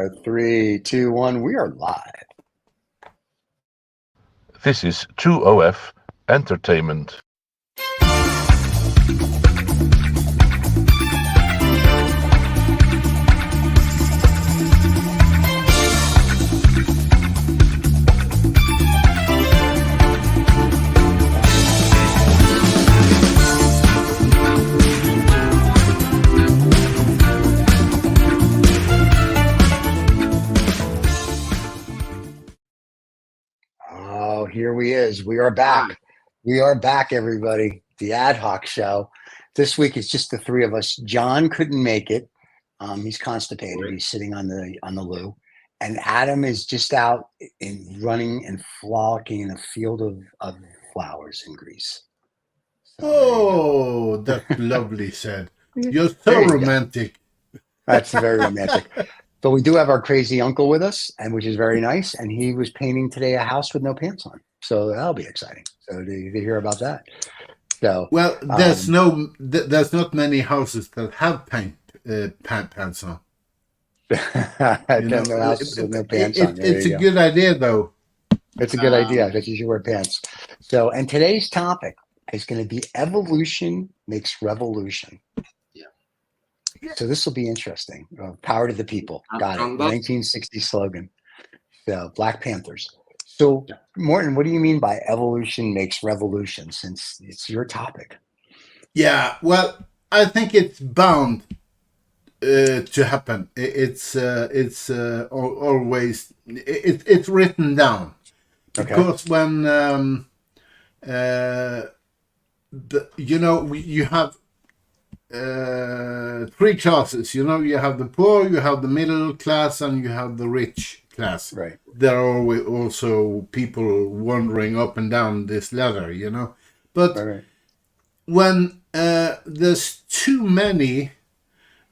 are 3, 2, 1. We are live. This is 2OF Entertainment. Oh, here we is. We are back. We are back, everybody. The Ad Hoc show. This week it's just the three of us. John couldn't make it. He's constipated. He's sitting on the loo. And Adam is just out in running and frolicking in a field of flowers in Greece. So, that's lovely said. You're so romantic. That's very romantic. But we do have our crazy uncle with us, and which is very nice. And he was painting today a house with no pants on. So that'll be exciting. So to hear about that. So well, there's not many houses that have pants on. No pants on. It's a good idea, though. It's a good idea that you should wear pants. So, and today's topic is going to be evolution makes revolution. So this will be interesting. Power to the people. Got it. 1960 slogan. So Black Panthers. So Morton, what do you mean by evolution makes revolution, since it's your topic? Yeah, well, I think it's bound to happen. It's always it's written down. Because when you have three classes. You have the poor, you have the middle class, and you have the rich class. Right. There are always also people wandering up and down this ladder. But when there's too many,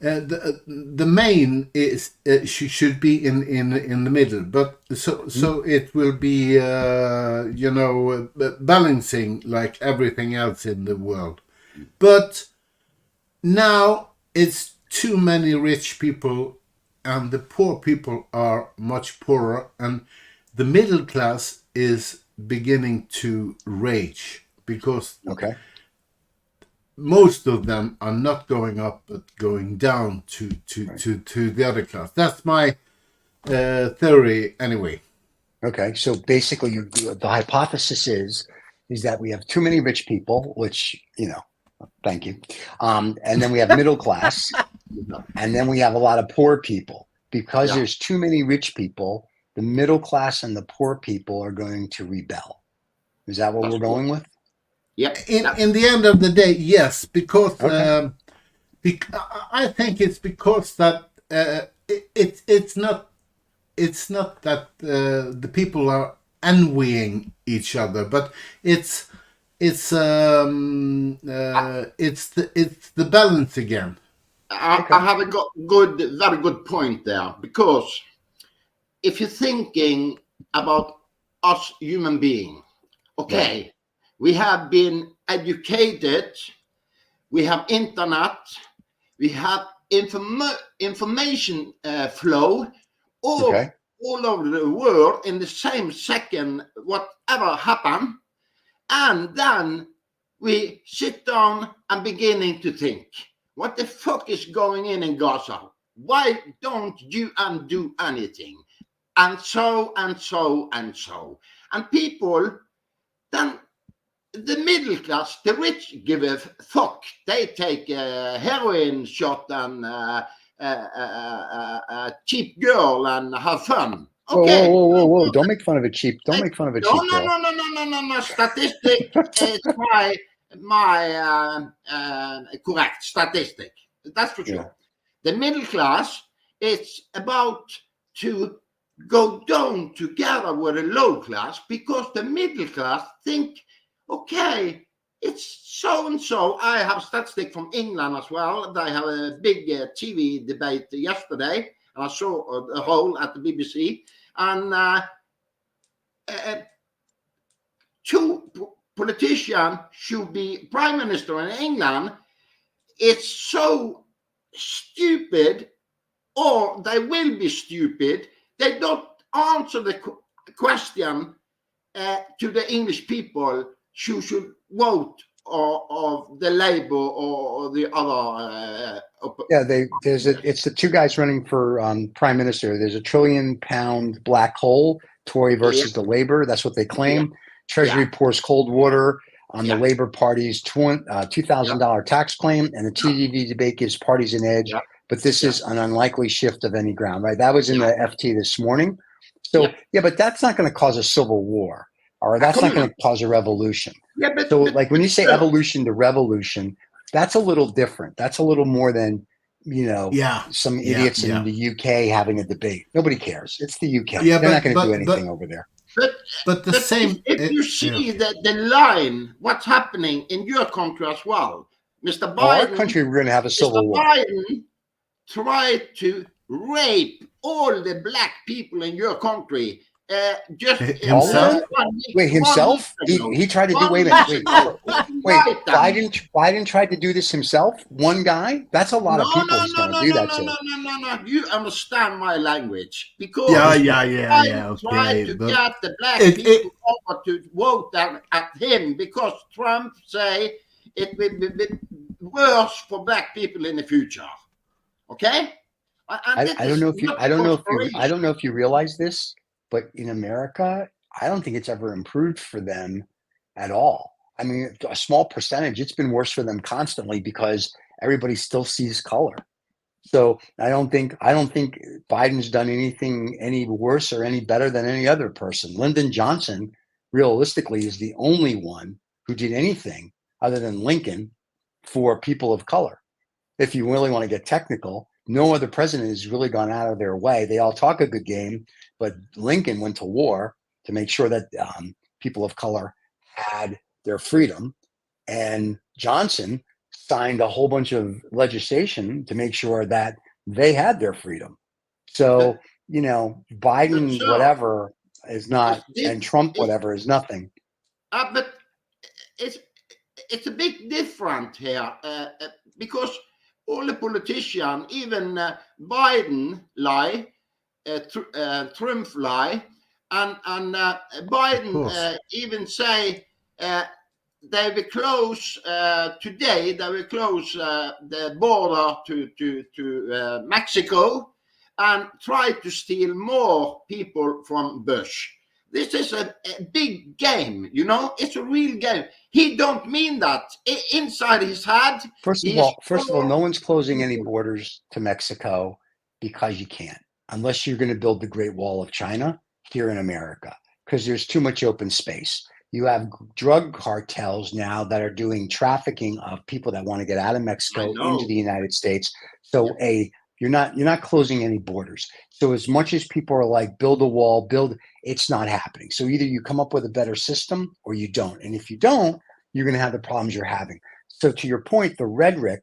the main is should be in the middle. But so it will be balancing like everything else in the world. But now it's too many rich people, and the poor people are much poorer, and the middle class is beginning to rage because most of them are not going up but going down to the other class. That's my theory anyway. Okay, so basically the hypothesis is that we have too many rich people, which thank you. And then we have middle class, and then we have a lot of poor people. Because there's too many rich people, the middle class and the poor people are going to rebel. Is that what we're going with? Yeah. In the end of the day, yes, because I think it's because that it's not that the people are envying each other, but it's the balance again. I have a very good point there, because if you're thinking about us human beings, we have been educated, we have internet, we have information flow all over the world in the same second, whatever happened. And then we sit down and beginning to think, what the fuck is going in Gaza? Why don't you do anything? And so and so and so. And people, then the middle class, the rich, give a fuck. They take a heroin shot and a cheap girl and have fun. Okay. Whoa! Don't make fun of a cheap. Don't make fun of a cheap girl. No. Statistic is my correct statistic. That's for sure. Yeah. The middle class is about to go down together with the low class, because the middle class think, okay, it's so and so. I have statistic from England as well. They have a big TV debate yesterday, and I saw the whole at the BBC. And two politicians should be prime minister in England. It's so stupid or they will be stupid. They don't answer the question to the English people who should vote of the Labour or the other. It's the two guys running for prime minister. There's a £1 trillion black hole, Tory versus the Labour. That's what they claim. Treasury pours cold water on the Labour Party's $2,000 tax claim, and the TV debate gives parties an edge. But this is an unlikely shift of any ground, right? That was in the FT this morning. So, but that's not going to cause a civil war, or that's not going to cause a revolution. So like when you say evolution to revolution, that's a little different. That's a little more than, some idiots in the UK having a debate. Nobody cares. It's the UK. They're not going to do anything over there. But if you see the line, what's happening in your country as well, Mr. Biden. Our country, we're going to have a civil war. Biden tried to rape all the black people in your country. Just himself? Wait, himself? He tried to do. Wait a minute. Wait. Biden tried to do this himself. One guy? That's a lot of people who's going to do that to. No. You understand my language because Biden tried to get the black people over to vote at him because Trump say it will be worse for black people in the future. Okay. I don't know if you realize this, but in America, I don't think it's ever improved for them at all. I mean, a small percentage, it's been worse for them constantly because everybody still sees color. So I don't think Biden's done anything any worse or any better than any other person. Lyndon Johnson, realistically, is the only one who did anything other than Lincoln for people of color. If you really want to get technical, no other president has really gone out of their way. They all talk a good game, but Lincoln went to war to make sure that people of color had their freedom. And Johnson signed a whole bunch of legislation to make sure that they had their freedom. So, Biden, whatever is not, and Trump, whatever is nothing. But it's a bit different here because all the politicians, even Biden lie, Trump lie, and Biden even say they will close today. They will close the border to Mexico and try to steal more people from Bush. This is a big game, It's a real game. He don't mean that inside his head. First of all, no one's closing any borders to Mexico because you can't, unless you're going to build the Great Wall of China here in America, because there's too much open space. You have drug cartels now that are doing trafficking of people that want to get out of Mexico into the United States. So you're not closing any borders. So as much as people are like, build a wall, it's not happening. So either you come up with a better system or you don't. And if you don't, you're going to have the problems you're having. So to your point, the rhetoric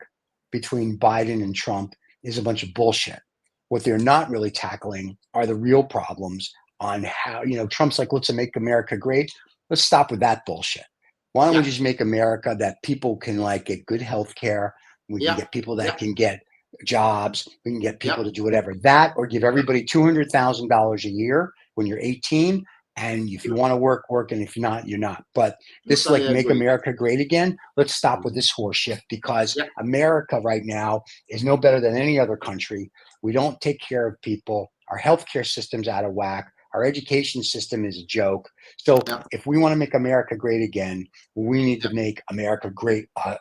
between Biden and Trump is a bunch of bullshit. What they're not really tackling are the real problems on how, Trump's like, let's make America great. Let's stop with that bullshit. Why don't we just make America that people can get good health care? We can get people that can get jobs. We can get people to do whatever. That, or give everybody $200,000 a year when you're 18. And if you want to work, and if you're not, you're not. But this make America great again. Let's stop with this horse shit because America right now is no better than any other country. We don't take care of people. Our healthcare system's out of whack. Our education system is a joke. So if we want to make America great again, we need to make America great. Not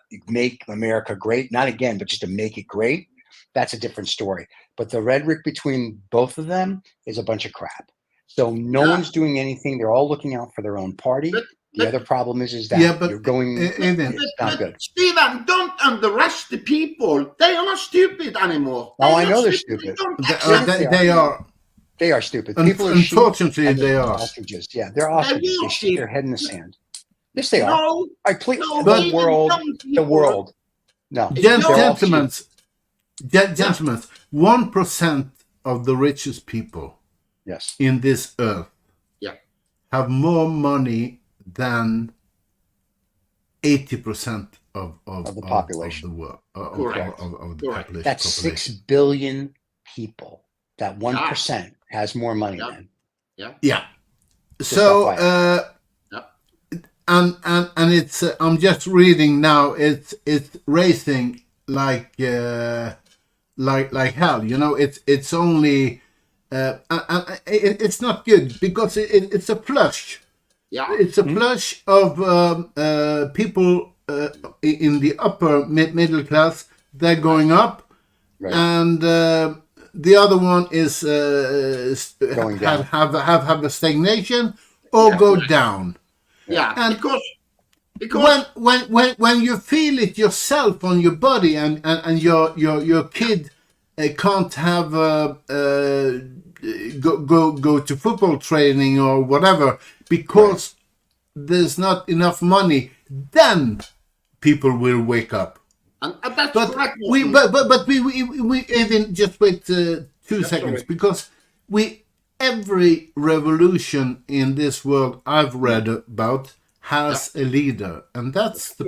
again, but just to make it great. That's a different story. But the rhetoric between both of them is a bunch of crap. So no one's doing anything. They're all looking out for their own party. The other problem is that you're going. It's not good. Stephen, don't underestimate the people. They are not stupid anymore. I know they're stupid. They are. They are stupid. People are unfortunately, they are ostriches. Yeah, they're ostriches. They stick their head in the sand. Yes, they are. No, please, the world. No, gentlemen, 1% of the richest people, in this earth, have more money than 80% of the population of the world. Of the population. That's 6 billion people. That 1% has more money than. Yeah. Just So, FYI. and it's I'm just reading now. It's racing like hell. You know, it's only it's not good because it's a flush. Yeah. It's a flush of people in the upper middle class. They're going up, and the other one is Going down. have a stagnation or go down. Yeah, And because when you feel it yourself on your body, and your kid can't have go to football training or whatever because there's not enough money, then people will wake up. and that's But correct. we even just wait 2 seconds, sorry. because every revolution in this world I've read about has a leader, and that's the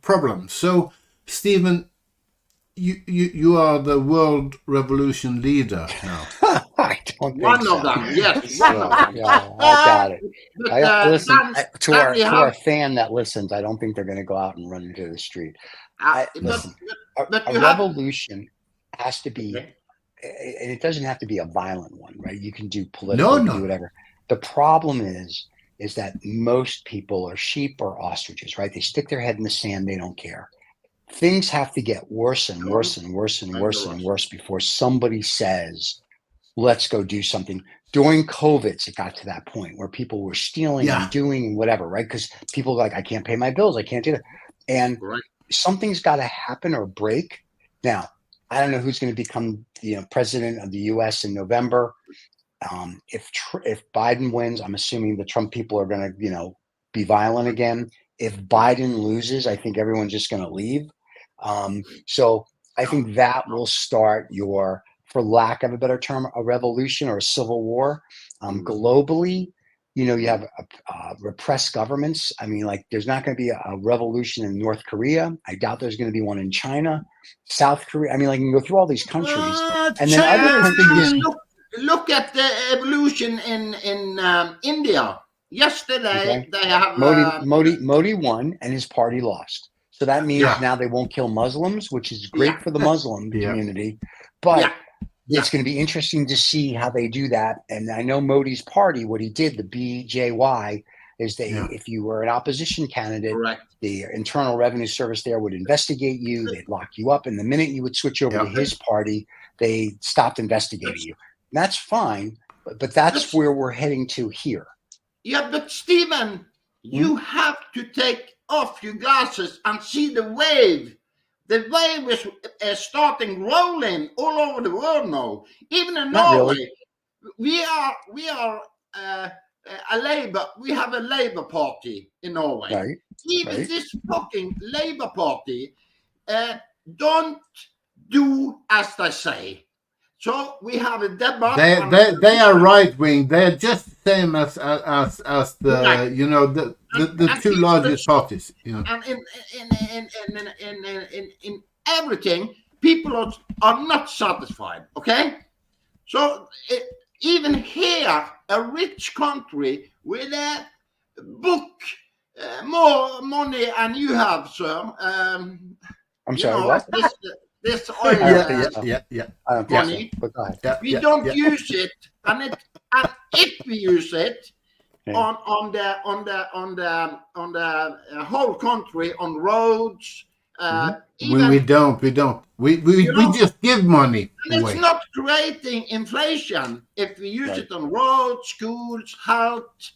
problem. So, Stephen, you are the world revolution leader now. I don't think One so. of them, yes, one of them. Yeah, I got it. But, Listen, to we our have- fan that listens, I don't think they're going to go out and run into the street. Listen, but a you have- revolution has to be, Okay. and it doesn't have to be a violent one, right? You can do political, you can do whatever. The problem is that most people are sheep or ostriches, right? They stick their head in the sand, they don't care. Things have to get worse and worse and worse and worse and worse before somebody says, let's go do something. During COVID, it got to that point where people were stealing and doing and whatever, right? Because people were like, I can't pay my bills, I can't do that. And something's got to happen or break. Now, I don't know who's going to become, president of the U.S. in November. If Biden wins, I'm assuming the Trump people are going to, be violent again. If Biden loses, I think everyone's just going to leave. So I think that will start for lack of a better term, a revolution or a civil war. Globally, you have repressed governments. I mean, like, there's not going to be a revolution in North Korea. I doubt there's going to be one in China, South Korea. I mean, like, you can go through all these countries, and then other countries. Look at the evolution in India. Yesterday, they have Modi won, and his party lost. So that means now they won't kill Muslims, which is great for the Muslim community. But it's going to be interesting to see how they do that. And I know Modi's party, what he did, the BJY, is if you were an opposition candidate, the Internal Revenue Service there would investigate you, they'd lock you up, and the minute you would switch over to his party, they stopped investigating you. And that's fine, but that's where we're heading to here. Yeah, but Stephen, you have to take off your glasses and see the wave. The wave is starting rolling all over the world now. Even in Norway, we are a Labour. We have a Labour Party in Norway. Right. Even this fucking Labour Party don't do as they say. So we have a debate. They are right wing. They're just the same as the the two largest parties. And in everything, people are not satisfied. Okay, so even here, a rich country with a book more money than you have, sir. I'm sorry, what? This oil money, we don't use it, and if we use it on the whole country, on roads, we don't. We just give money and away. It's not creating inflation if we use it on roads, schools, health,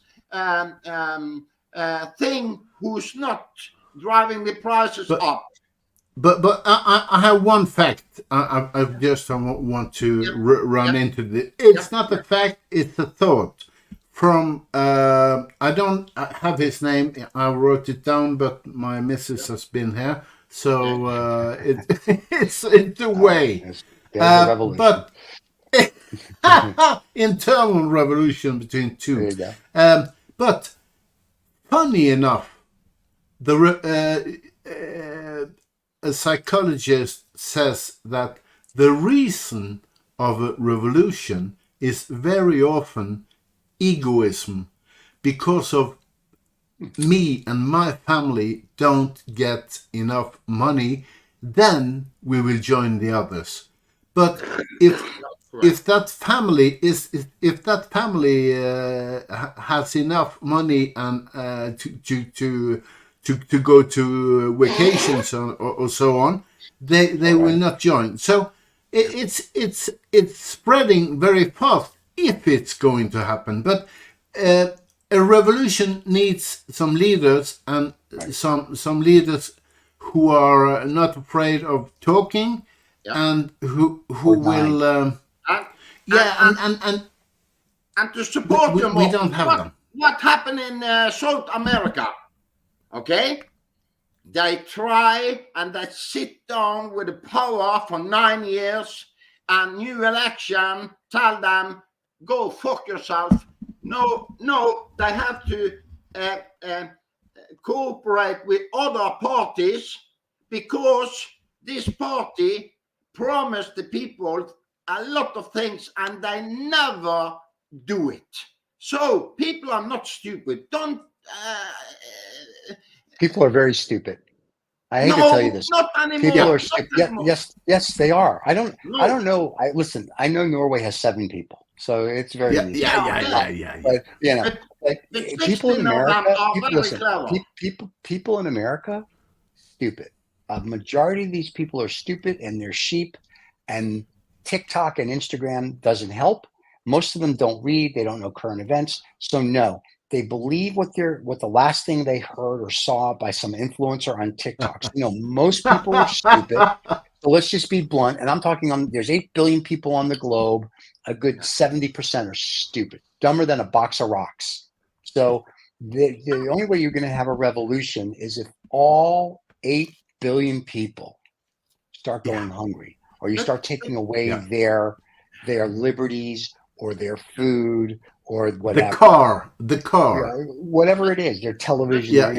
thing who's not driving the prices up. But I have one fact. I just want to run into this. It's not a fact. It's a thought from. I don't have his name. I wrote it down, but my missus has been here, so it's a way. But internal revolution between two. But funny enough, a psychologist says that the reason of a revolution is very often egoism, because of me and my family don't get enough money, then we will join the others. But if that family has enough money and to go to vacations or so on, they will not join. So it's spreading very fast if it's going to happen. But a revolution needs some leaders, and some leaders who are not afraid of talking, and who will and to support them. We don't have them. What happened in South America? Okay, they try and they sit down with the power for 9 years, and new election tell them go fuck yourself. No, they have to cooperate with other parties, because this party promised the people a lot of things and they never do it. So people are not stupid. People are very stupid. I hate to tell you this. Not anymore. People are stupid. Yes, they are. I don't know. Listen, I know Norway has 7 people, so it's very easy. Yeah. But you know, like, people in America, people in America, stupid. A majority of these people are stupid, and they're sheep. And TikTok and Instagram doesn't help. Most of them don't read. They don't know current events. So no, they believe what the last thing they heard or saw by some influencer on TikTok. So, most people are stupid. So let's just be blunt. And I'm talking there's 8 billion people on the globe. A good 70% are stupid, dumber than a box of rocks. So the only way you're going to have a revolution is if all 8 billion people start going hungry, or you start taking away their liberties or their food or whatever. The car. Whatever it is, their television.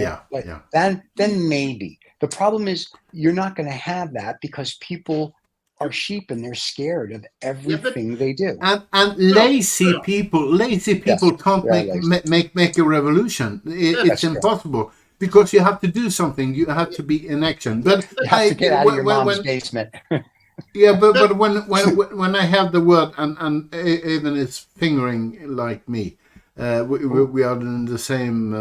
Then maybe. The problem is you're not going to have that, because people are sheep and they're scared of everything they do. And lazy people can't make a revolution. It's impossible. Because you have to do something, you have to be in action. But you have to get out of your mom's basement. but when I have the word, and even is fingering like me, we are in the same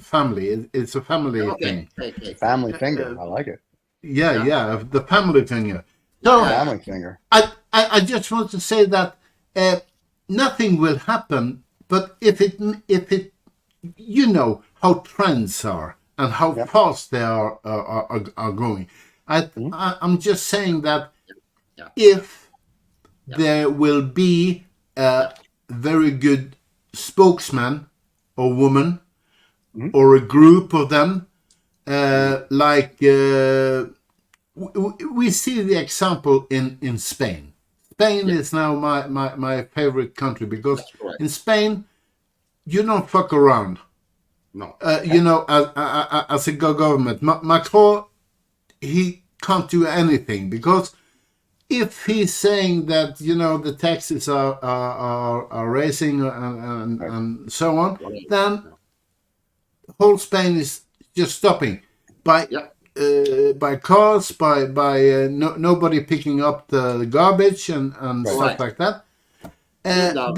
family. It's a family thing. Family finger, I like it. Yeah, the family finger. So family finger. I just want to say that nothing will happen, but if it you know how trends are and how fast they are going. I'm just saying that if there will be a very good spokesman or woman or a group of them, we see the example in Spain. Spain is now my favorite country, because in Spain you don't fuck around. No. As a government, Macron, he can't do anything, because if he's saying that the taxes are raising and so on, then whole Spain is just stopping by cars, by nobody picking up the garbage and stuff like that. Even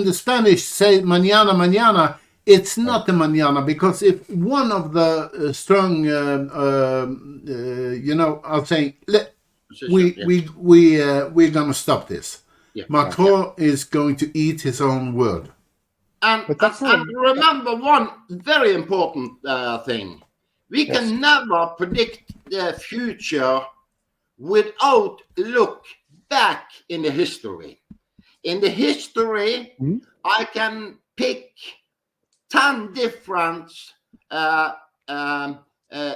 the Spanish say mañana. It's not a mañana, because if one of the strong, are saying we're gonna stop this. Macron is going to eat his own word. And remember one very important thing: we can never predict the future without look back in the history. In the history, I can pick 10 different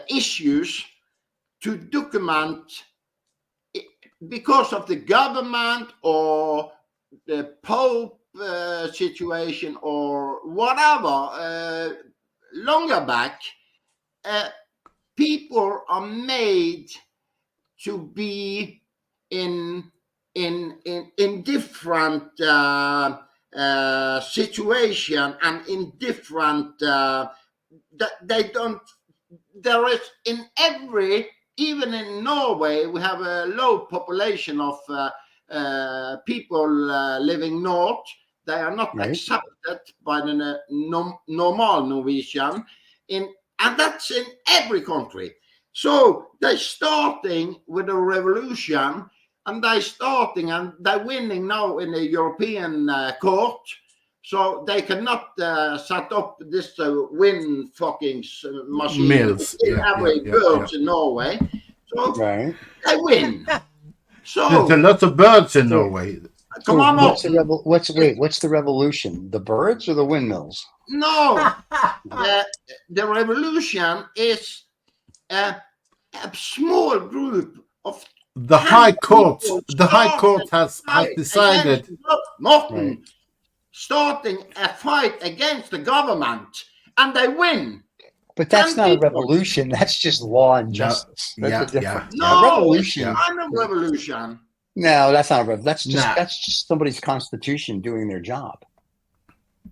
issues to document because of the government or the Pope situation or whatever longer back. people are made to be in different situation and in different they don't. There is in every, even in Norway, we have a low population of people living north. They are not accepted by the normal Norwegian, and that's in every country. So they're starting with a revolution, and they're winning now in the European court. So they cannot set up this wind fucking machine Mills. in every birds in Norway. So they win. So there's a lot of birds in Norway. Come on, what's the revolution? The birds or the windmills? No, the revolution is a small group of the High Court. The High Court has decided. Morten, starting a fight against the government, and they win. But that's not a revolution. That's just law and justice. That's a difference. No, revolution. It's not a revolution. No, that's not a revolution. That's just somebody's constitution doing their job.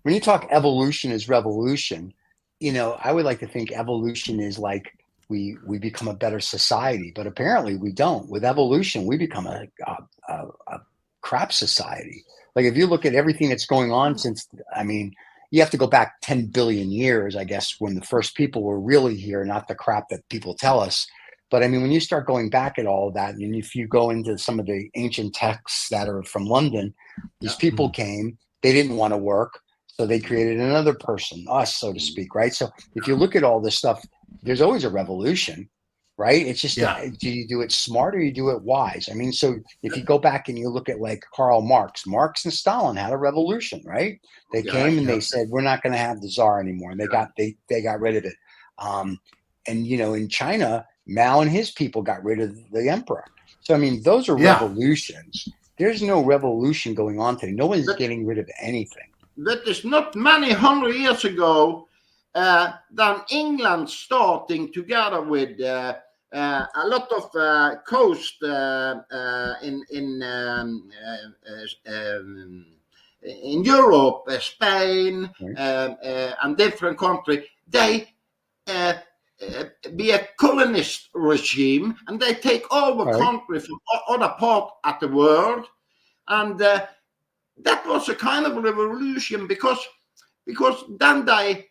When you talk evolution as revolution, I would like to think evolution is like we become a better society, but apparently we don't. With evolution, we become a crap society. Like if you look at everything that's going on since, you have to go back 10 billion years, I guess, when the first people were really here, not the crap that people tell us. But when you start going back at all of that, and if you go into some of the ancient texts that are from London, these people came, they didn't want to work, so they created another person, us, so to speak, right? So if you look at all this stuff, there's always a revolution, right? It's just, do you do it smart or you do it wise? So if you go back and you look at like Karl Marx and Stalin had a revolution, right? They came and they said, we're not going to have the Tsar anymore. And they got rid of it. In China, Mao and his people got rid of the emperor. So, those are revolutions. There's no revolution going on today. No one's getting rid of anything. That is not many hundred years ago than England starting together with a lot of coast in Europe, Spain, and different countries. They be a colonist regime, and they take over country from other part of the world, and that was a kind of revolution because then they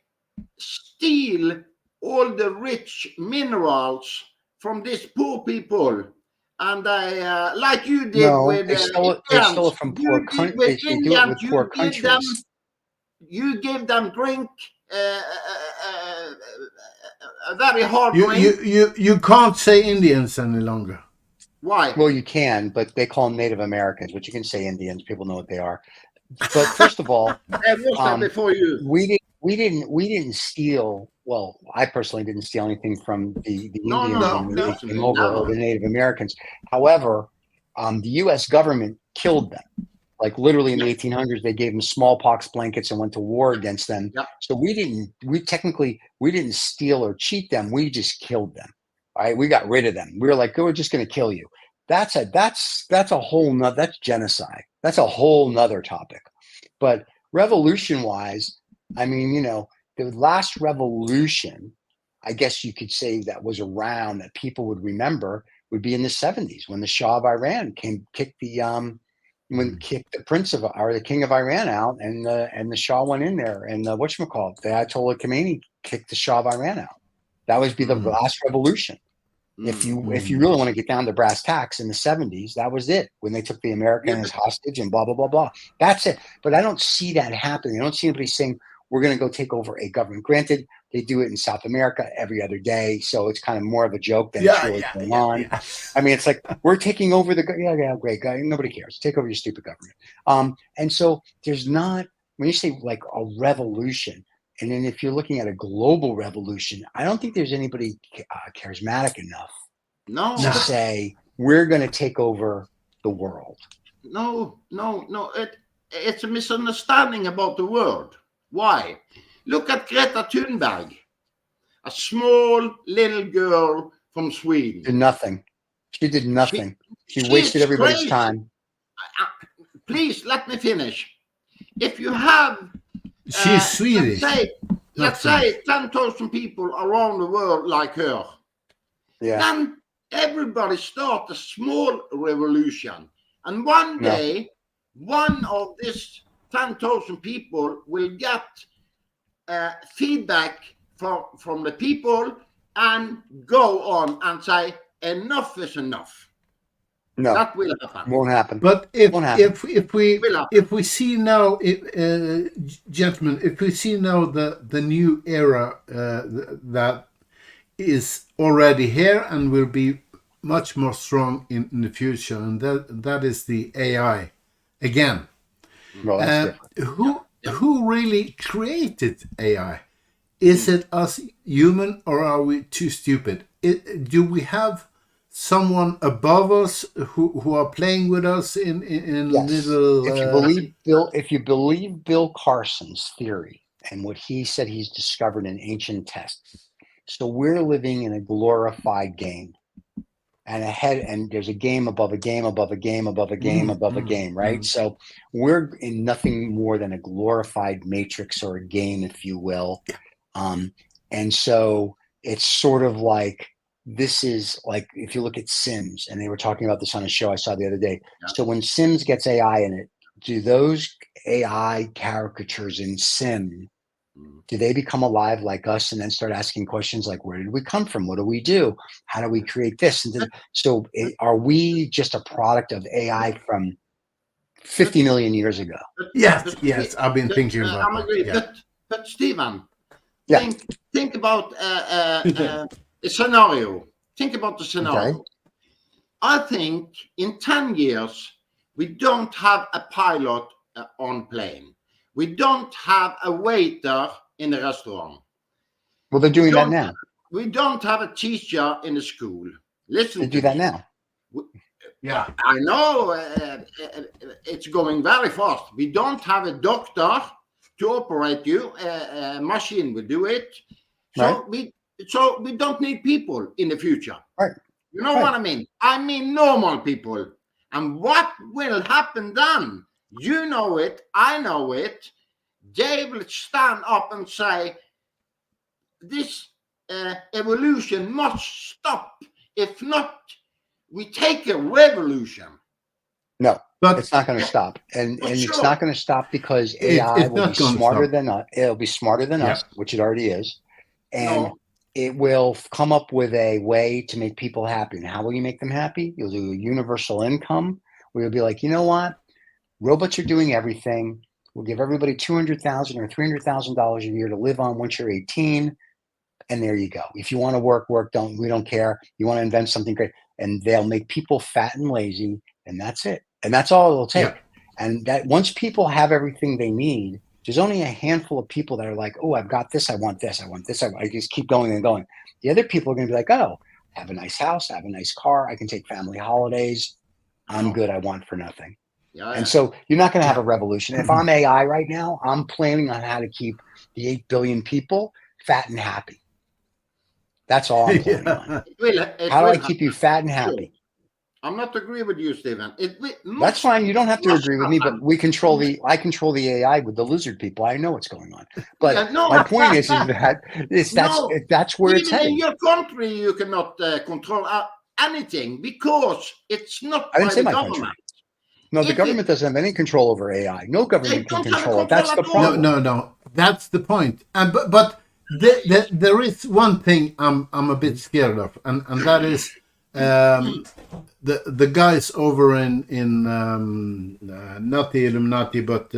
steal all the rich minerals from these poor people, and they like you did with they stole it from poor countries. They do it with poor countries. You give them drink, a very hard drink. You can't say Indians any longer. Why? Well, you can, but they call them Native Americans, but you can say Indians. People know what they are. But first of all, before you. We didn't steal. Well, I personally didn't steal anything from the Indians when they came over, or the Native Americans. However, the U.S. government killed them. Like literally in the 1800s, they gave them smallpox blankets and went to war against them. Yep. So we didn't steal or cheat them. We just killed them. All right, we got rid of them. We were like, we're just going to kill you. That's a whole nother. That's genocide. That's a whole nother topic. But revolution-wise, the last revolution, I guess you could say that was around that people would remember would be in the 70s when the Shah of Iran kicked the prince of or the king of Iran out, and the Shah went in there, and the Ayatollah Khomeini kicked the Shah of Iran out. That would be the last revolution. If you really want to get down to brass tacks, in the 70s, that was it, when they took the Americans hostage and blah, blah, blah, blah. That's it. But I don't see that happening. I don't see anybody saying, we're going to go take over a government. Granted, they do it in South America every other day, so it's kind of more of a joke than it's really going on. Yeah. It's like, we're taking over great guy. Nobody cares. Take over your stupid government. And so there's not, when you say like a revolution, and then if you're looking at a global revolution, I don't think there's anybody charismatic enough to say, we're going to take over the world. No. It's a misunderstanding about the world. Why? Look at Greta Thunberg. a small little girl from Sweden. Did nothing. She did nothing. She wasted everybody's crazy. time. Please let me finish. If you have, she's Swedish. Let's say 10,000 people around the world like her, then everybody start a small revolution. And one day, one of these 10,000 people will get feedback from the people and go on and say, enough is enough. No, that will happen. Won't happen. But if we see now, gentlemen, if we see now the new era that is already here and will be much more strong in the future, and that is the AI again. Well, that's different. Who really created AI? Is it us human, or are we too stupid? Do we have someone above us who are playing with us in Yes. little? If you believe Bill Carson's theory and what he said he's discovered in ancient texts, so we're living in a glorified game, and there's a game above a game above a game above a game above a game, right? So we're in nothing more than a glorified matrix or a game, if you will. And so it's sort of like, this is like, if you look at Sims, and they were talking about this on a show I saw the other day. So when Sims gets AI in it, do those AI caricatures in Sim, do they become alive like us and then start asking questions like, where did we come from? What do we do? How do we create this? And so are we just a product of AI from 50 million years ago? Yes, I've been thinking about that. But Stephen, think about a scenario. Think about the scenario. Okay. I think in 10 years, we don't have a pilot on plane. We don't have a waiter in the restaurant. Well, they're doing that now. We don't have a teacher in the school. Listen, they do that now. I know it's going very fast. We don't have a doctor to operate you. A machine will do it. So we don't need people in the future. Right. You know what I mean? I mean normal people. And what will happen then? You know it. I know it. They will stand up and say, this evolution must stop. If not, we take a revolution. No, but it's not going to stop. And it's not going to stop because AI will be smarter than us. It'll be smarter than us, which it already is. And it will come up with a way to make people happy. And how will you make them happy? You'll do a universal income where you'll be like, you know what? Robots are doing everything. We'll give everybody $200,000 or $300,000 a year to live on once you're 18. And there you go. If you want to work, we don't care. You want to invent something great. And they'll make people fat and lazy. And that's it. And that's all it'll take. And that once people have everything they need, there's only a handful of people that are like, oh, I've got this. I want this. I want this. I just keep going and going. The other people are going to be like, oh, I have a nice house. I have a nice car. I can take family holidays. I'm good. I want for nothing. And so you're not going to have a revolution. If I'm AI right now, I'm planning on how to keep the 8 billion people fat and happy. That's all I'm planning on. How do I keep you fat and happy? I'm not agree with you, Stephen. That's fine. You don't have to agree with me, but I control the AI with the lizard people. I know what's going on. But my point is that that's where it's heading. In your country, you cannot control anything because it's not by the government. Country. No, the government doesn't have any control over AI. No government can control it. That's the problem. No. That's the point. But there is one thing I'm a bit scared of, and that is the guys over in not the Illuminati, but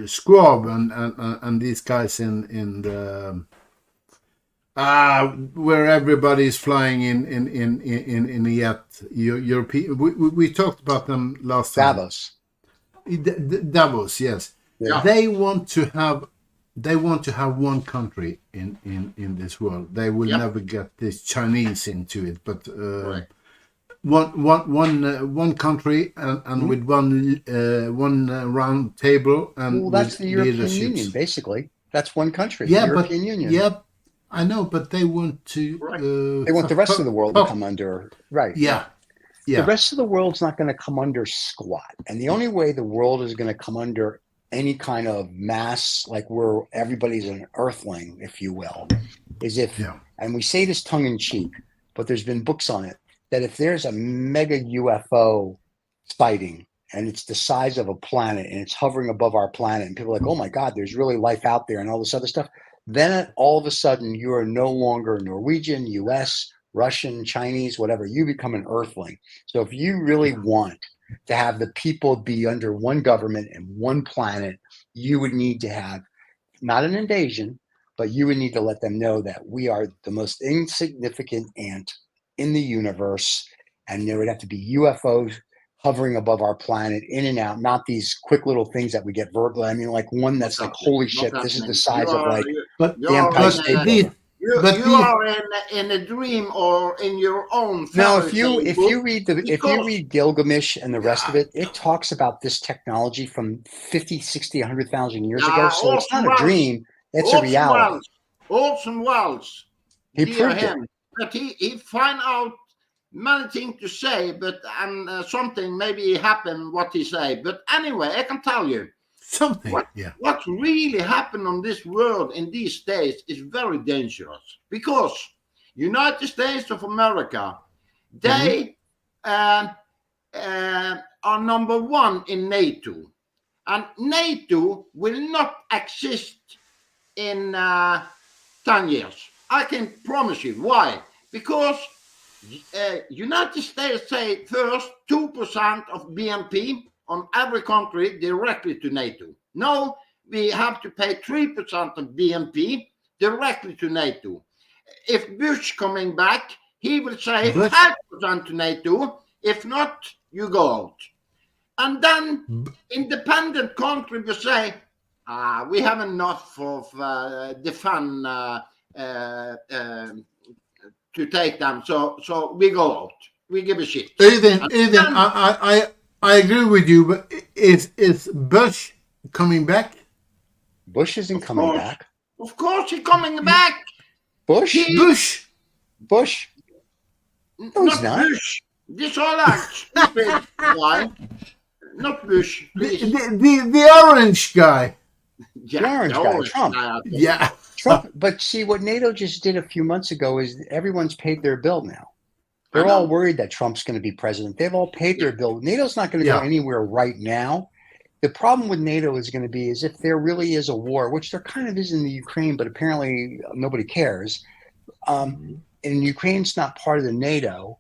Squab and these guys in the where everybody's flying in the European. We talked about them last time. Davos, yes. Yeah. They want to have one country in this world. They will never get this Chinese into it, but one country and with one round table and that's the European Union, basically. That's one country. Yeah, the European Union. Yeah. I know, but they want to. They want the rest of the world to come under. Right. Yeah. The rest of the world's not going to come under squat. And the only way the world is going to come under any kind of mass, like where everybody's an earthling, if you will, is if, and we say this tongue in cheek, but there's been books on it, that if there's a mega UFO sighting and it's the size of a planet and it's hovering above our planet and people are like, oh my God, there's really life out there and all this other stuff, then all of a sudden you are no longer Norwegian, US, Russian, Chinese, whatever. You become an earthling. So if you really want to have the people be under one government and one planet, you would need to have not an invasion, but you would need to let them know that we are the most insignificant ant in the universe, and there would have to be UFOs hovering above our planet, in and out, not these quick little things that we get verbal. I mean, like one that's like, holy shit, this is the size of like the Empire State Building. You are in a dream or in your own. No, if you read Gilgamesh and the rest of it, it talks about this technology from 50, 60, 100,000 years ago. So it's not a dream; it's a reality. Orson Welles, he proved it. But he find out many things to say, but something maybe happened what he say. But anyway, I can tell you. Something, what really happened on this world in these days is very dangerous, because United States of America, they are number one in NATO, and NATO will not exist in 10 years. I can promise you. Why? Because United States say first 2% of BNP on every country directly to NATO. Now we have to pay 3% of BNP directly to NATO. If Bush coming back, he will say 5% to NATO. If not, you go out. And then independent country will say, we have enough of defend to take them. So we go out. We give a shit. Even I agree with you, but is Bush coming back? Bush isn't coming back. Of course he's coming back. Bush? Bush? No, he's not. Bush. This all that stupid guy. Not Bush, please. The orange guy. The orange guy, Trump. Trump. But see, what NATO just did a few months ago is everyone's paid their bill now. They're all worried that Trump's going to be president. They've all paid their bill. NATO's not going to go anywhere right now. The problem with NATO is going to be is if there really is a war, which there kind of is in the Ukraine, but apparently nobody cares. And Ukraine's not part of the NATO.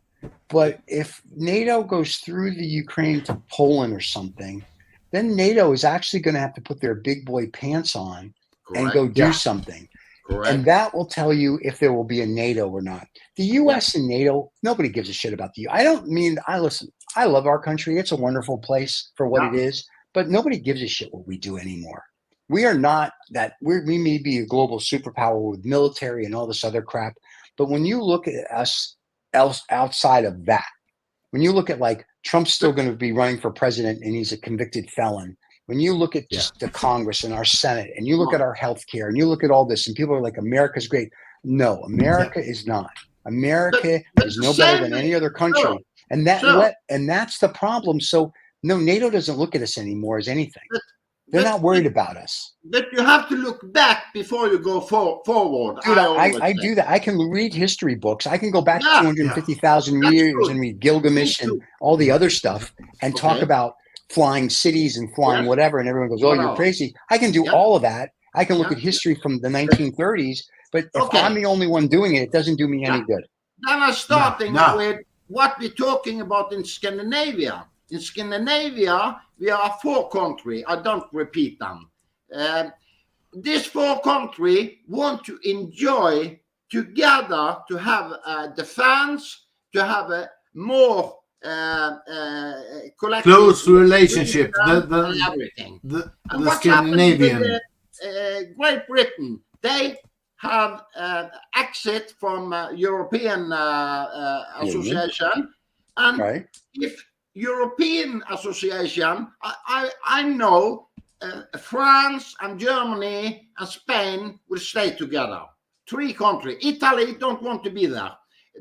But if NATO goes through the Ukraine to Poland or something, then NATO is actually going to have to put their big boy pants on and go do something. Correct. And that will tell you if there will be a NATO or not. The U.S. and NATO, nobody gives a shit about the U.S. I love our country. It's a wonderful place for what it is, but nobody gives a shit what we do anymore. We are not that. We may be a global superpower with military and all this other crap, but when you look at us outside of that, when you look at like Trump's still going to be running for president and he's a convicted felon. When you look at just the Congress and our Senate and you look at our health care and you look at all this and people are like, America's great. No, America is not. America is no better than any other country. And that's the problem. So no, NATO doesn't look at us anymore as anything. They're not worried about us. But you have to look back before you go forward. Dude, I do that. I can read history books. I can go back 250,000 years and read Gilgamesh and all the other stuff and talk about flying cities and flying whatever, and everyone goes, oh, you're crazy. I can do all of that. I can look at history from the 1930s, but if I'm the only one doing it, it doesn't do me any good. Then I'm starting with what we're talking about in Scandinavia. In Scandinavia, we are 4 countries. I don't repeat them. These 4 countries want to enjoy together to have defense, to have a more close relationship. Everything. The Scandinavian. With, Great Britain, they have exit from European Association, and if European Association, I know France and Germany and Spain will stay together three countries. Italy don't want to be there.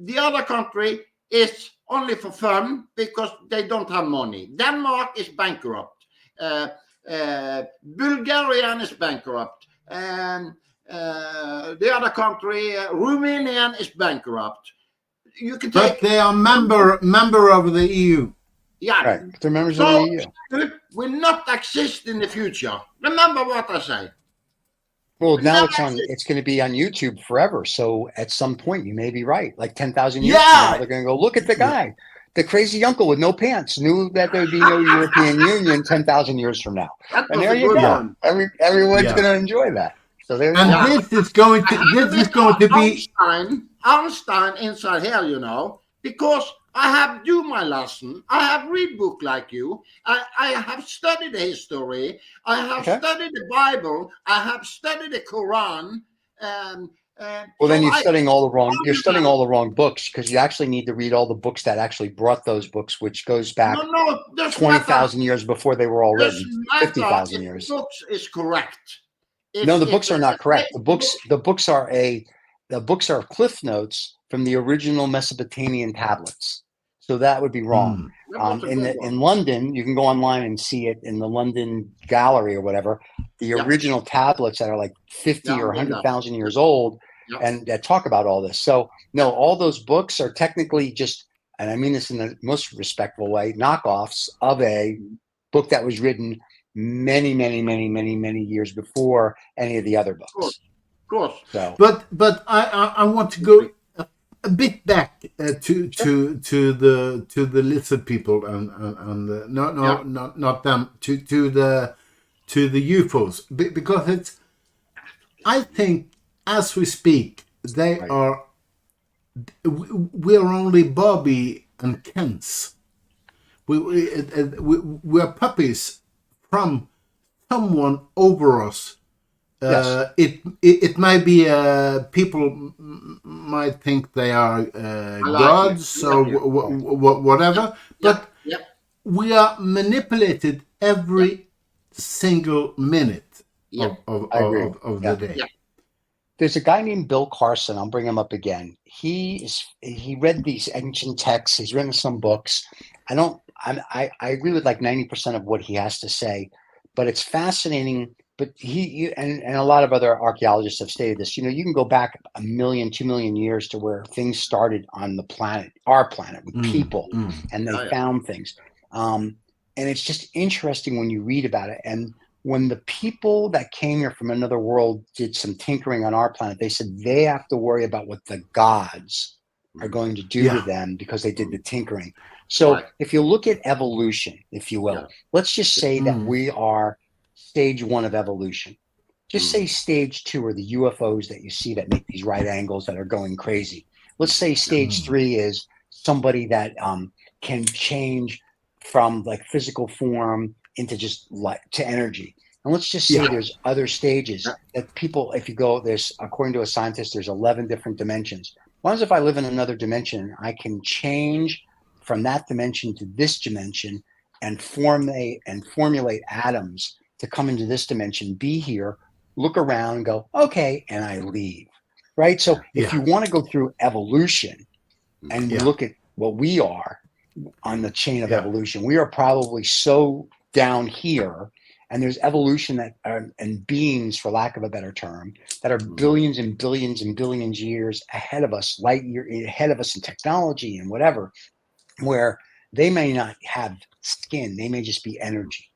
The other country is only for fun because they don't have money. Denmark is bankrupt. Bulgarian is bankrupt. And the other country, Romanian, is bankrupt. You can take. But they are member of the EU. Yeah, right. They're members of the EU. It will not exist in the future. Remember what I say. Well, now it's going to be on YouTube forever. So at some point, you may be right. Like 10,000 years from now, they're going to go, look at the guy, the crazy uncle with no pants, knew that there would be no European Union 10,000 years from now. And there you go. Everyone's going to enjoy that. So there. This is going to be Einstein inside here, you know, because I have do my lesson. I have read book like you. I have studied history. I have studied the Bible. I have studied the Quran. Well, then you're studying all the wrong books, because you actually need to read all the books that actually brought those books, which goes back 20,000 years before they were all written, 50,000 years. The books is correct. No, the books are not correct. The books are cliff notes from the original Mesopotamian tablets. So that would be wrong. In London, you can go online and see it in the London Gallery or whatever. The original tablets that are like 50 or 100,000 years old, and that talk about all this. So no, all those books are technically just, and I mean this in the most respectful way, knockoffs of a book that was written many years before any of the other books. Of course. So, but I want to go a bit back to the lizard people and not them to the UFOs, because it's, I think as we speak they are, we're only Bobby and Kens. We're puppies from someone over us. It might be people might think they are gods or whatever, but we are manipulated every single minute of the day. There's a guy named Bill Carson. I'll bring him up again. He read these ancient texts. He's written some books. I agree with like 90% of what he has to say, but it's fascinating. But he and a lot of other archaeologists have stated this. You know, you can go back 1 million, 2 million years to where things started on the planet, our planet, with people, and they found things. And it's just interesting when you read about it. And when the people that came here from another world did some tinkering on our planet, they said they have to worry about what the gods are going to do to them because they did the tinkering. So if you look at evolution, if you will, let's just say that we are stage 1 of evolution. Just say stage 2 are the UFOs that you see that make these right angles that are going crazy. Let's say stage 3 is somebody that can change from like physical form into just light to energy. And let's just say there's other stages that people, if you go, there's, according to a scientist, there's 11 different dimensions. What if I live in another dimension, I can change from that dimension to this dimension and formulate atoms to come into this dimension, be here, look around and go, okay, and I leave, right? So if you want to go through evolution and look at what we are on the chain of evolution, we are probably so down here, and there's evolution that are, and beings, for lack of a better term, that are billions and billions and billions years ahead of us, light year ahead of us in technology and whatever, where they may not have skin, they may just be energy.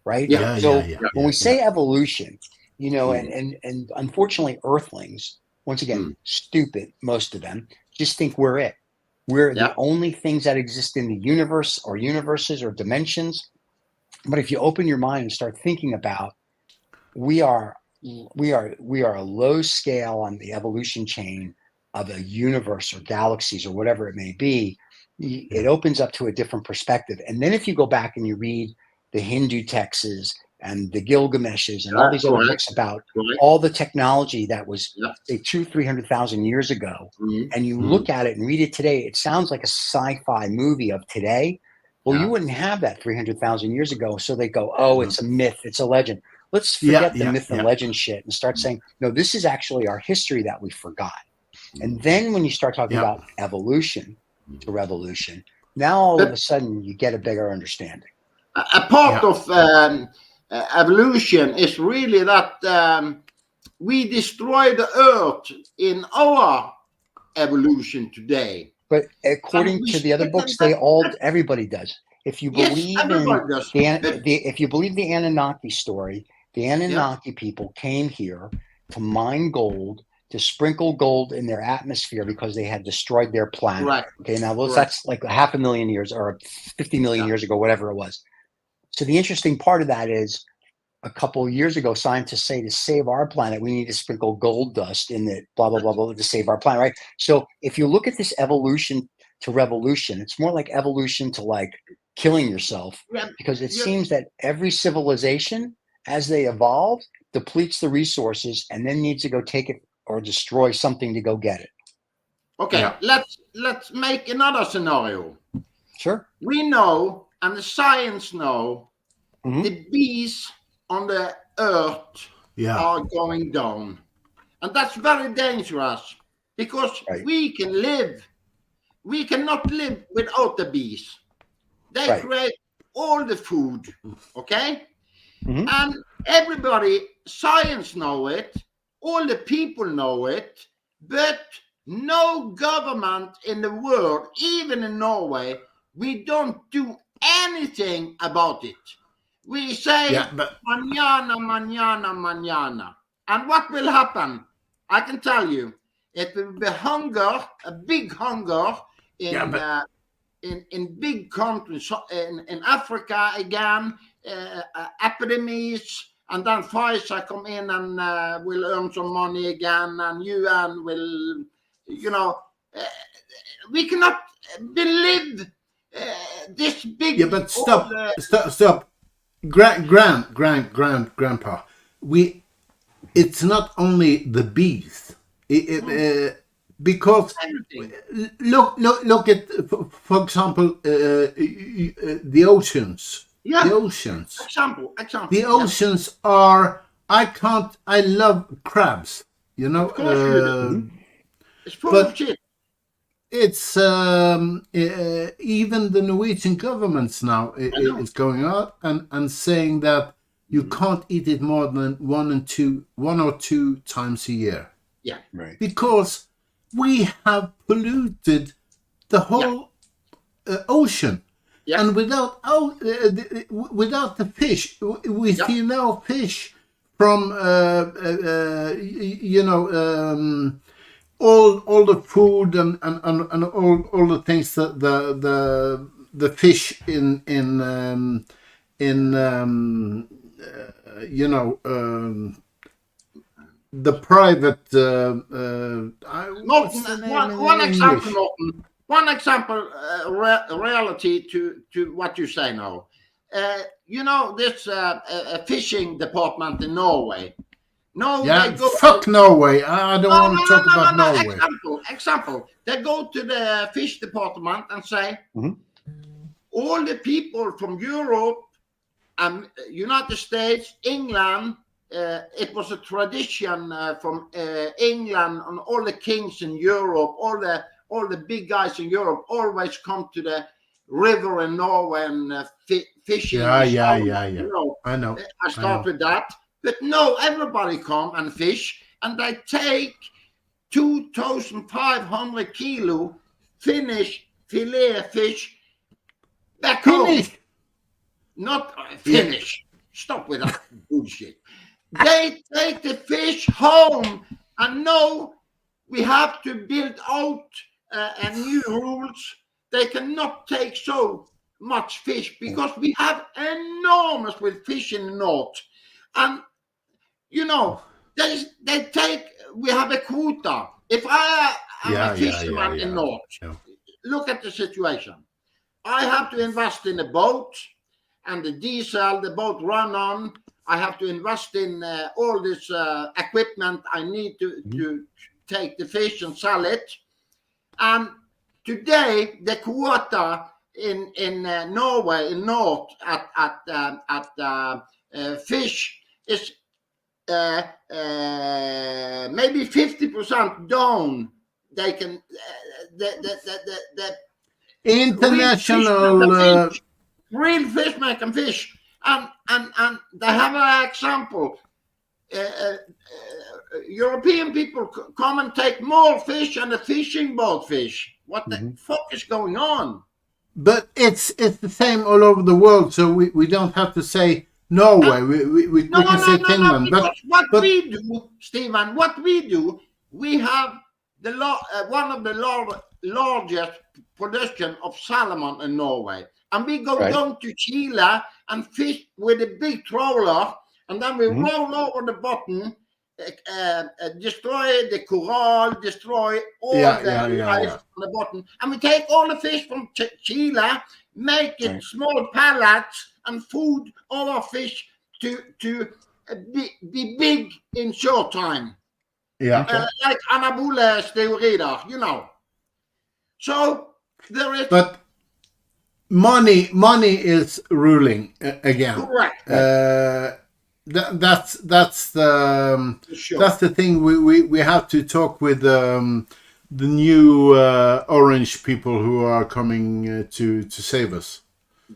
Right. When we say evolution, you know, and unfortunately, Earthlings, once again, stupid, most of them, just think we're it. We're the only things that exist in the universe or universes or dimensions. But if you open your mind and start thinking about, we are a low scale on the evolution chain of a universe or galaxies or whatever it may be. It opens up to a different perspective. And then if you go back and you read the Hindu texts and the Gilgameshes and all these other books about all the technology that was, say, 200,000-300,000 years ago, and you look at it and read it today, it sounds like a sci-fi movie of today. Well, you wouldn't have that 300,000 years ago. So they go, oh, it's a myth, it's a legend. Let's forget the Yeah, myth and yeah. legend shit and start saying, no, this is actually our history that we forgot. And then when you start talking Yeah. about evolution to revolution, now all of a sudden you get a bigger understanding. A part of evolution is really that we destroy the earth in our evolution today. But according to the other books, everybody does. If you believe if you believe the Anunnaki story, the Anunnaki people came here to mine gold, to sprinkle gold in their atmosphere because they had destroyed their planet. Right. Okay, now that's like 500,000 years or 50 million years ago, whatever it was. So the interesting part of that is, a couple of years ago, scientists say to save our planet, we need to sprinkle gold dust in it, blah, blah, blah, blah, to save our planet, right? So if you look at this evolution to revolution, it's more like evolution to like killing yourself, because it seems that every civilization, as they evolve, depletes the resources and then needs to go take it or destroy something to go get it. Okay, let's make another scenario. Sure. We know, and the science know, the bees on the earth are going down, and that's very dangerous because we cannot live without the bees. They create all the food, okay? And everybody, science know it, all the people know it, but no government in the world, even in Norway, we don't do anything about it. We say, mañana, mañana, mañana. And what will happen? I can tell you, it will be hunger, a big hunger in big countries, in Africa again, epidemics, and then Pfizer come in and will earn some money again, and UN will, we cannot believe this big. Yeah, but stop. Grandpa, it's not only the bees. Because look at, for example, the oceans. Yeah. The oceans. Example. The oceans are. I love crabs. You know. Of course you do. It's full of shit. It's even the Norwegian governments now is going out and saying that you can't eat it more than one or two times a year. Yeah, right. Because we have polluted the whole ocean, and without the fish, we see now fish from all the food and all the things that the fish in the private one example reality to what you say now. This fishing department in Norway. No, fuck Norway. I don't want to talk about Norway. Example. They go to the fish department and say, all the people from Europe and United States, England, it was a tradition from England, and all the kings in Europe, all the big guys in Europe always come to the river in Norway and fishing. Yeah. I know. I start with that. But no, everybody come and fish, and they take 2,500 kilo filet fish back home. Not finish. Stop with that bullshit. They take the fish home, and now we have to build out new rules. They cannot take so much fish because we have enormous with fish in the north, and they take. We have a quota. If I am a fisherman in north, look at the situation. I have to invest in a boat and the diesel the boat run on. I have to invest in all this equipment I need to take the fish and sell it. And today the quota in Norway in north at fish is maybe 50% down. They can the international. real fishermen can fish, and they have an example. European people come and take more fish and the fishing boat fish. What the fuck is going on? But it's the same all over the world, so we don't have to say Norway. We can say Finland. Because what we do, Stephen, we have one of the largest production of salmon in Norway, and we go down to Chile and fish with a big trawler, and then we roll over the bottom, destroy the coral, destroy all the ice on the bottom, and we take all the fish from Chile, make it small pellets, and food all our fish to be big in short time. Like anabole steroids, you know. So there is. But money is ruling again. Correct. That's the thing we have to talk with the new orange people who are coming to save us.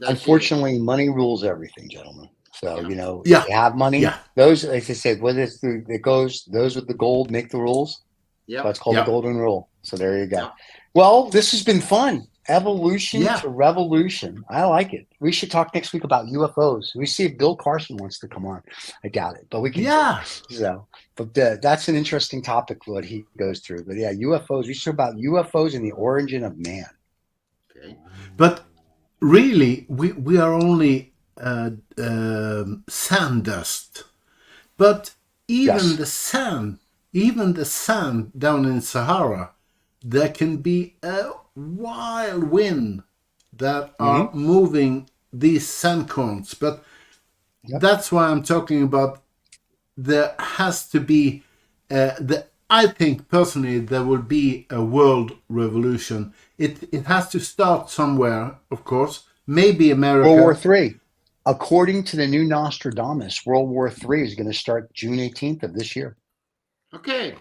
Unfortunately, money rules everything, gentlemen. So you know, if you have money. Those, as I said, whether it's it goes, those with the gold make the rules. Yeah, that's called the golden rule. So there you go. Well, this has been fun. Evolution to revolution. I like it. We should talk next week about UFOs. We see if Bill Carson wants to come on. I doubt it, but we can. So, but that's an interesting topic what he goes through. But UFOs. We should talk about UFOs and the origin of man. Okay. But really, we are only sand dust. But even the sand down in Sahara, there can be a wild wind that are moving these sand cones. But that's why I'm talking about. There has to be I think personally there will be a world revolution. It has to start somewhere, of course. Maybe America. World War III. According to the new Nostradamus, World War III is going to start June 18th of this year. Okay.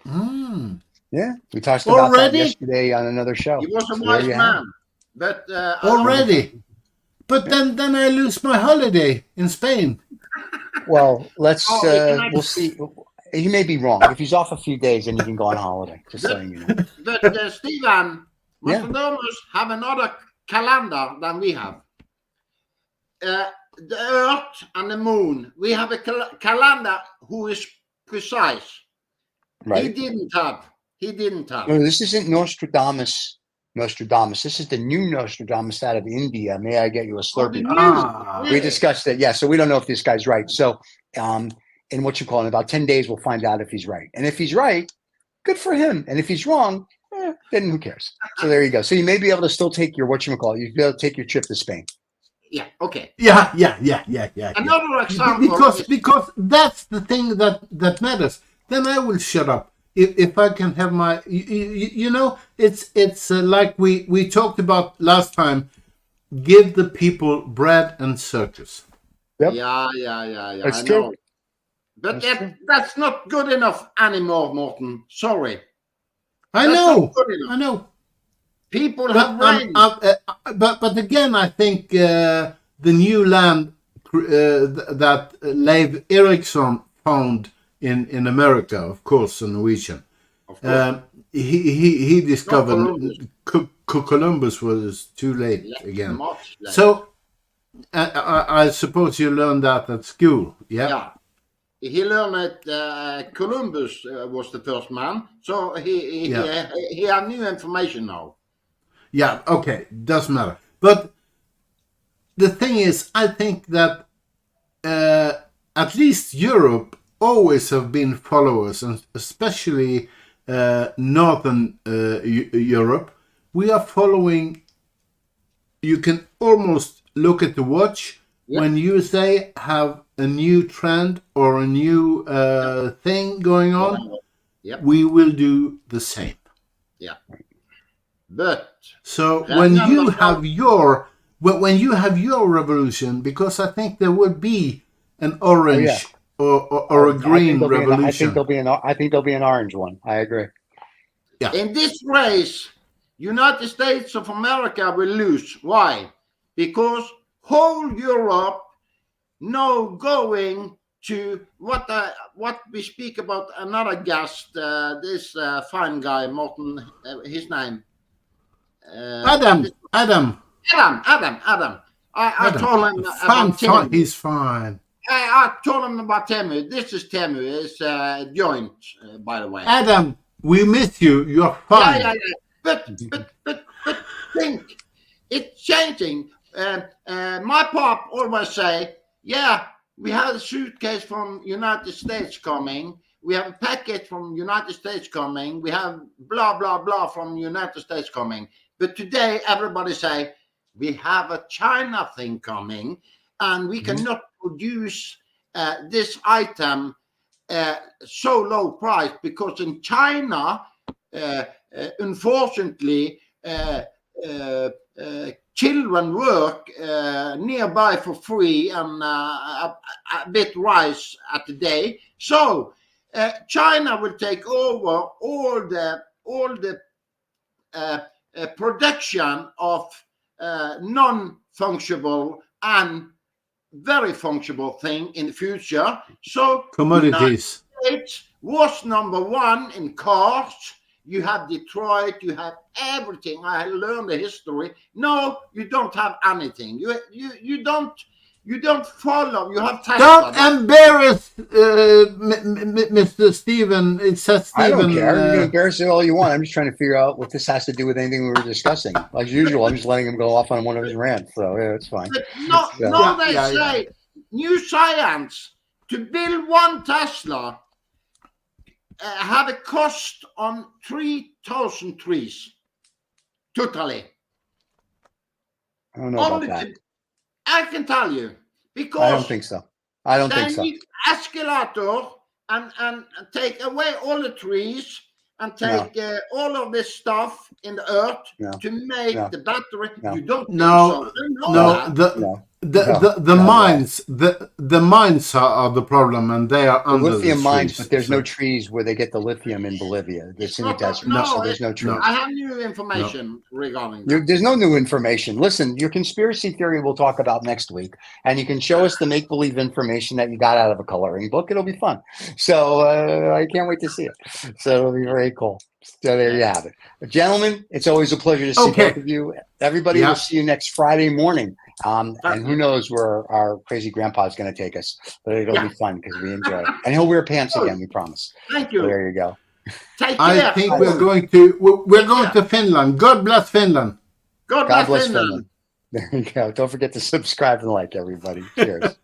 Yeah, we talked about that yesterday on another show. He was a wise man, but already. But then I lose my holiday in Spain. Well, let's we'll see. He may be wrong. If he's off a few days, then you can go on holiday. Just saying, you know. But Stephen, Nostradamus have another calendar than we have. The Earth and the Moon. We have a calendar who is precise. Right. He didn't have. No, this isn't Nostradamus. This is the new Nostradamus out of India. May I get you a Slurpee? We discussed it. Yeah, so we don't know if this guy's right. So, in what you call in about 10 days, we'll find out if he's right. And if he's right, good for him. And if he's wrong, then who cares? So there you go. So you may be able to still take your you'll be able to take your trip to Spain. Yeah. Okay. Yeah. Another example. Because that's the thing that matters. Then I will shut up. If I can have my, you know, it's like we talked about last time. Give the people bread and circus. Yep. Yeah. That's I true. know. But that's not good enough anymore, Morten. Sorry. I know. People have brains. But again, I think the new land that Leif Erikson found in America, of course, a Norwegian. Of course. He discovered Columbus was too late again. Late. So I suppose you learned that at school. Yeah. He learned that Columbus was the first man, so he had new information now. Yeah, okay, doesn't matter. But the thing is, I think that at least Europe always have been followers, and especially Northern Europe. We are following. You can almost look at the watch when USA have a new trend or a new thing going on. We will do the same. Yeah. But so when you have your revolution, because I think there will be an orange or a green revolution. I think there'll be an orange one. I agree. Yeah. In this race, United States of America will lose. Why? Because whole Europe now going to what we speak about another guest, this fine guy, Morten, his name. Adam. Adam. I told him about Temu. He's fine. I told him about Temu. This is Temu. It's joint, by the way. Adam, we miss you. You're fine. Yeah. But think, it's changing. My pop always say, yeah, we have a suitcase from United States coming. We have a packet from United States coming. We have blah, blah, blah from United States coming. But today, everybody say, we have a China thing coming, and we cannot produce this item so low price because in China, unfortunately, children work nearby for free and a bit rise at the day. So China will take over all the production of non-fungible and very fungible thing in the future. So commodities. United States was number one in cars. You have Detroit, you have everything. I learned the history. No, you don't have anything. You don't follow. You have Tesla. Don't embarrass Mr. Steven. It says Steven. I don't care. You can embarrass it all you want. I'm just trying to figure out what this has to do with anything we were discussing. Like usual, I'm just letting him go off on one of his rants. So yeah, it's fine. But they say new science to build one Tesla have a cost on 3,000 trees totally. I don't know about that. I can tell you because I don't think so. I don't think so. They need escalator and take away all the trees and take all of this stuff in the earth to make the battery. You don't think so? The mines, the mines are the problem, and they are under the lithium mines. trees, But there's no trees where they get the lithium in Bolivia. It's in the desert, so there's no trees. I have new information regarding that. There's no new information. Listen, your conspiracy theory we'll talk about next week, and you can show us the make-believe information that you got out of a coloring book. It'll be fun. So I can't wait to see it. So it'll be very cool. So there you have it. But gentlemen, it's always a pleasure to see both of you. Everybody will see you next Friday morning. And who knows where our crazy grandpa is going to take us. But it'll be fun because we enjoy it. And he'll wear pants again, we promise. Thank you. So there you go. Take care. I think we're going to Finland. God bless Finland. God bless Finland. There you go. Don't forget to subscribe and like, everybody. Cheers.